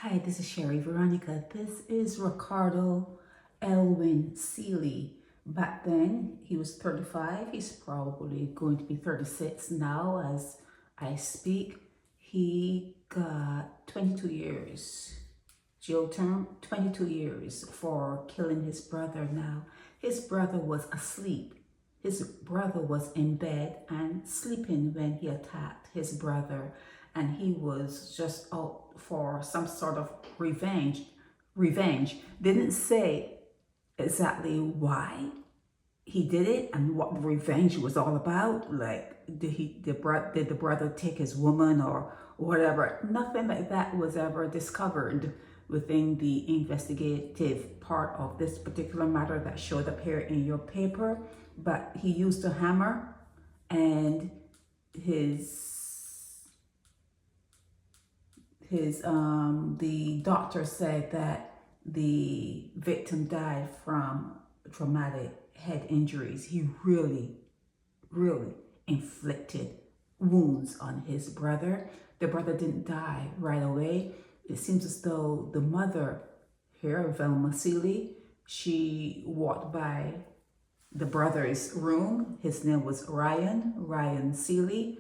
Hi, this is Sherry Veronica. This is Ricardo Elwin Sealy. Back then, he was 35. He's probably going to be 36 now as I speak. He got 22 years. Jail term, 22 years for killing his brother now. His brother was asleep. His brother was in bed and sleeping when he attacked his brother, and he was just out for some sort of revenge. Didn't say exactly why he did it and what the revenge was all about. Like, did the brother take his woman or whatever? Nothing like that was ever discovered within the investigative part of this particular matter that showed up here in your paper. But he used a hammer, and the doctor said that the victim died from traumatic head injuries. He really inflicted wounds on his brother. The brother didn't die right away. It seems as though the mother here, Velma Sealy, she walked by the brother's room. His name was Ryan Sealy,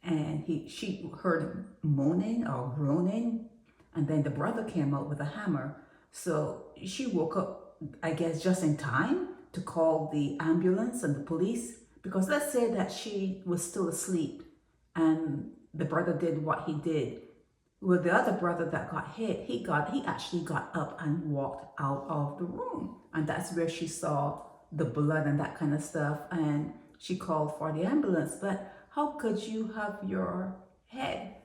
and she heard moaning or groaning, and then the brother came out with a hammer. So she woke up, I guess, just in time to call the ambulance and the police, because let's say that she was still asleep and the brother did what he did. Well, the other brother that got hit, he actually got up and walked out of the room, and that's where she saw the blood and that kind of stuff, and she called for the ambulance. But how could you have your head,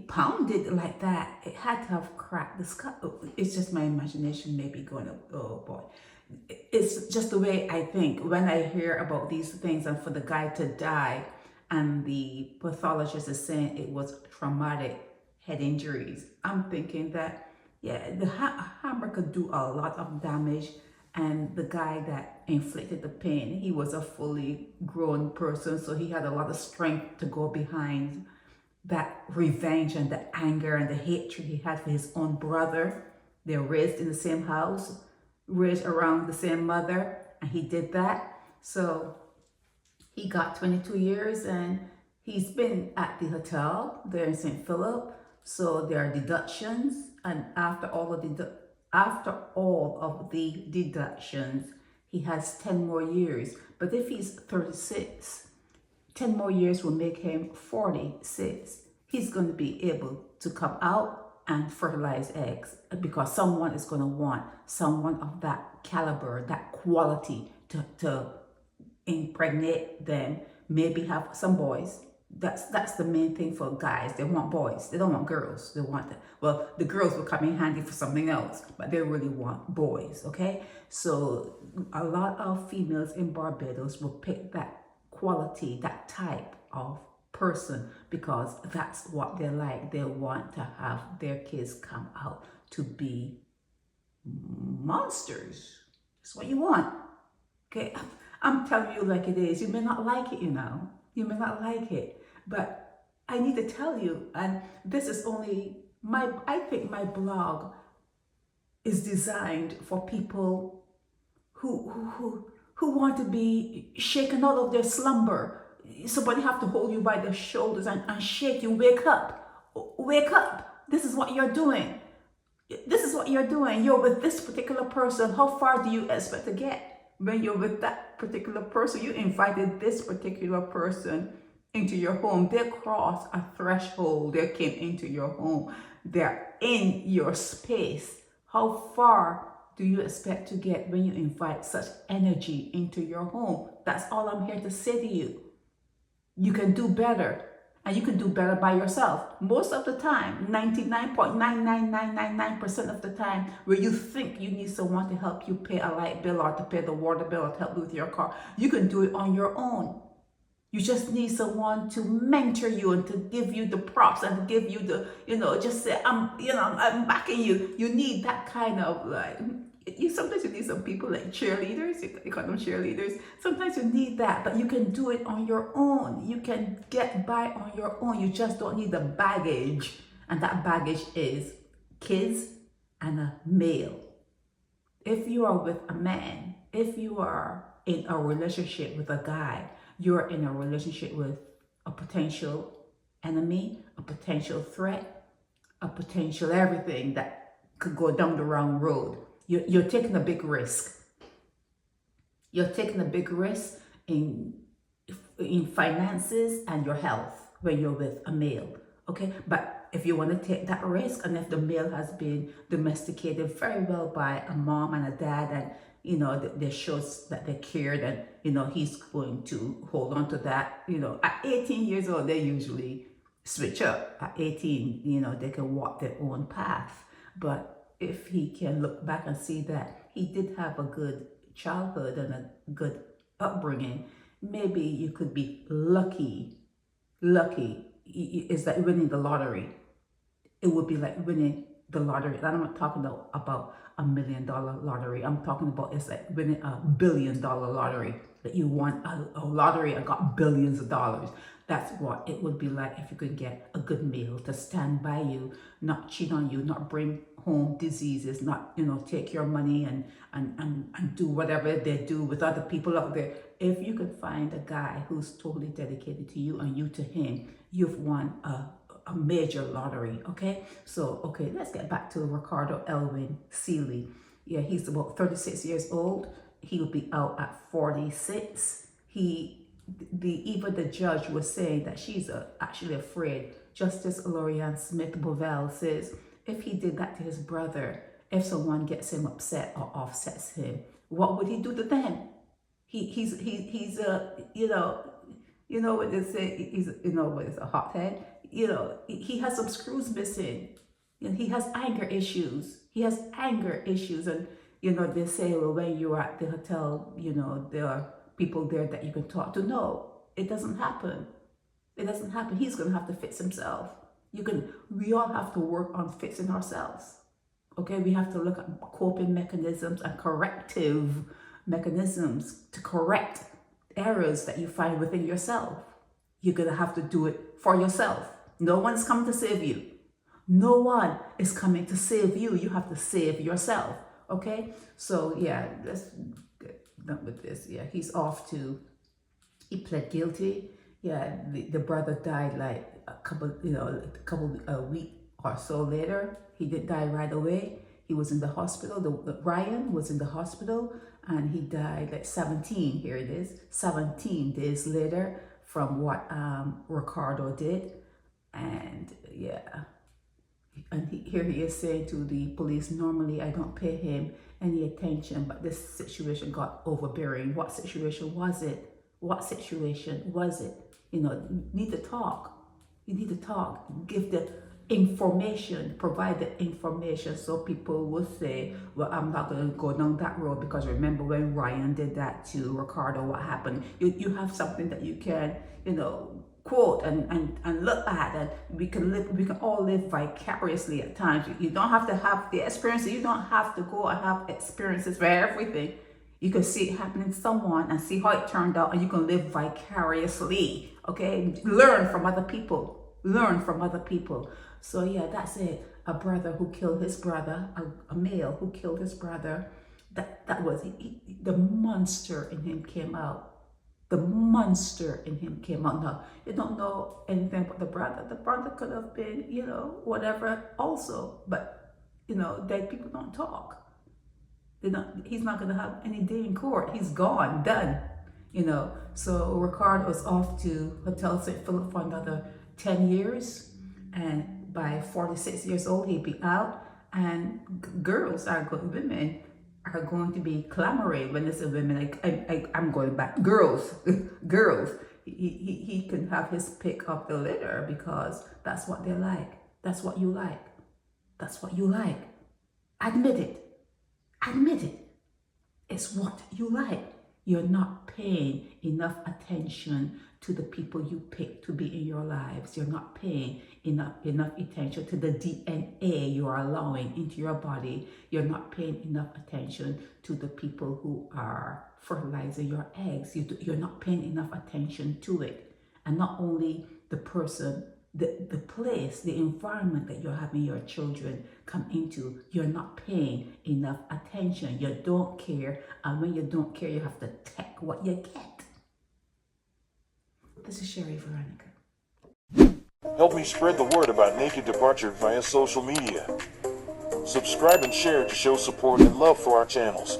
pounded like that? It had to have cracked the skull. It's just my imagination maybe going, oh boy. It's just the way I think when I hear about these things, and for the guy to die and the pathologist is saying it was traumatic head injuries, I'm thinking that, yeah, the hammer could do a lot of damage. And the guy that inflicted the pain, he was a fully grown person, so he had a lot of strength to go behind that revenge and the anger and the hatred he had for his own brother. They were raised in the same house, raised around the same mother, and he did that. So he got 22 years, and he's been at the hotel there in St. Philip. So there are deductions, and after all of the deductions, he has 10 more years. But if he's 36, 10 more years will make him 46. He's going to be able to come out and fertilize eggs, because someone is going to want someone of that caliber, that quality to impregnate them, maybe have some boys. That's the main thing for guys. They want boys. They don't want girls. They want well, the girls will come in handy for something else, but they really want boys, okay? So a lot of females in Barbados will pick that quality, that type of person, because that's what they like. They want to have their kids come out to be monsters. That's what you want, okay? I'm telling you like it is. You may not like it, you may not like it, but I need to tell you, and this is only I think my blog is designed for people who want to be shaken out of their slumber. Somebody have to hold you by the shoulders and shake you. Wake up, wake up. This is what you're doing. This is what you're doing. You're with this particular person. How far do you expect to get? When you're with that particular person, you invited this particular person into your home. They crossed a threshold. They came into your home. They're in your space. How far do you expect to get when you invite such energy into your home? That's all I'm here to say to you. You can do better, and you can do better by yourself. Most of the time, 99.99999% of the time, where you think you need someone to help you pay a light bill or to pay the water bill or to help you with your car, you can do it on your own. You just need someone to mentor you and to give you the props and to give you the, just say, I'm backing you. You need that kind of sometimes you need some people like cheerleaders, you call them cheerleaders. Sometimes you need that, but you can do it on your own. You can get by on your own. You just don't need the baggage And that baggage is kids and a male. If you are with a man, if you are in a relationship with a guy, you're in a relationship with a potential enemy, a potential threat, a potential everything that could go down the wrong road. You're taking a big risk. You're taking a big risk in finances and your health when you're with a male, okay? But if you want to take that risk, and if the male has been domesticated very well by a mom and a dad, and you know, they shows that they cared, and you know, he's going to hold on to that. You know, at 18 years old, they usually switch up. At 18, you know, they can walk their own path. But if he can look back and see that he did have a good childhood and a good upbringing, maybe you could be lucky is that winning the lottery. It would be like winning the lottery. And I'm not talking about $1 million lottery. I'm talking about it's like winning $1 billion lottery, that you won a lottery and got billions of dollars. That's what it would be like if you could get a good male to stand by you, not cheat on you, not bring home diseases, not, you know, take your money and do whatever they do with other people out there. If you could find a guy who's totally dedicated to you and you to him, you've won a major lottery, okay? So, okay, let's get back to Ricardo Elwin Sealy. Yeah, he's about 36 years old. He will be out at 46. Even the judge was saying that she's actually afraid. Justice Lorianne Smith Bovell says, if he did that to his brother, if someone gets him upset or offsets him, what would he do to them? He's you know what they say, he's, you know what, it's a hothead. You know, he has some screws missing. You know, he has anger issues. And, you know, they say, well, when you're at the hotel, you know, there are people there that you can talk to. No, it doesn't happen. It doesn't happen. He's going to have to fix himself. We all have to work on fixing ourselves. Okay, we have to look at coping mechanisms and corrective mechanisms to correct errors that you find within yourself. You're going to have to do it for yourself. No one's coming to save you. No one is coming to save you. You have to save yourself. Okay? So, yeah, let's get done with this. Yeah, he pled guilty. Yeah, the brother died like a week or so later. He didn't die right away. He was in the hospital. Ryan was in the hospital, and he died like 17 days later from what Ricardo did. And yeah, and here he is saying to the police, normally I don't pay him any attention, but this situation got overbearing. What situation was it? You know, you need to talk. Give the information, provide the information, so people will say, well, I'm not going to go down that road, because remember when Ryan did that to Ricardo, what happened? You have something that you can, you know, quote and look at, and we can all live vicariously at times. You don't have to have the experiences. You don't have to go and have experiences for everything. You can see it happening to someone and see how it turned out, and you can live vicariously. Okay, learn from other people. So yeah, that's it. A brother who killed his brother, a male who killed his brother. That was the monster in him came out. Now, you don't know anything about the brother. The brother could have been, you know, whatever also. But, you know, dead people don't talk. He's not going to have any day in court. He's gone, done, you know. So Ricardo is off to Hotel St. Philip for another 10 years. And by 46 years old, he'll be out. And women are going to be clamoring when it's a women. I'm going back. Girls. He can have his pick of the litter, because that's what they like. That's what you like. Admit it. It's what you like. You're not paying enough attention to the people you pick to be in your lives. You're not paying enough attention to the DNA you are allowing into your body. You're not paying enough attention to the people who are fertilizing your eggs. You're not paying enough attention to it. And not only the person the place, the environment that you're having your children come into, you're not paying enough attention. You don't care. And when you don't care, you have to take what you get. This is Sherry Veronica. Help me spread the word about Naked Departure via social media. Subscribe and share to show support and love for our channels.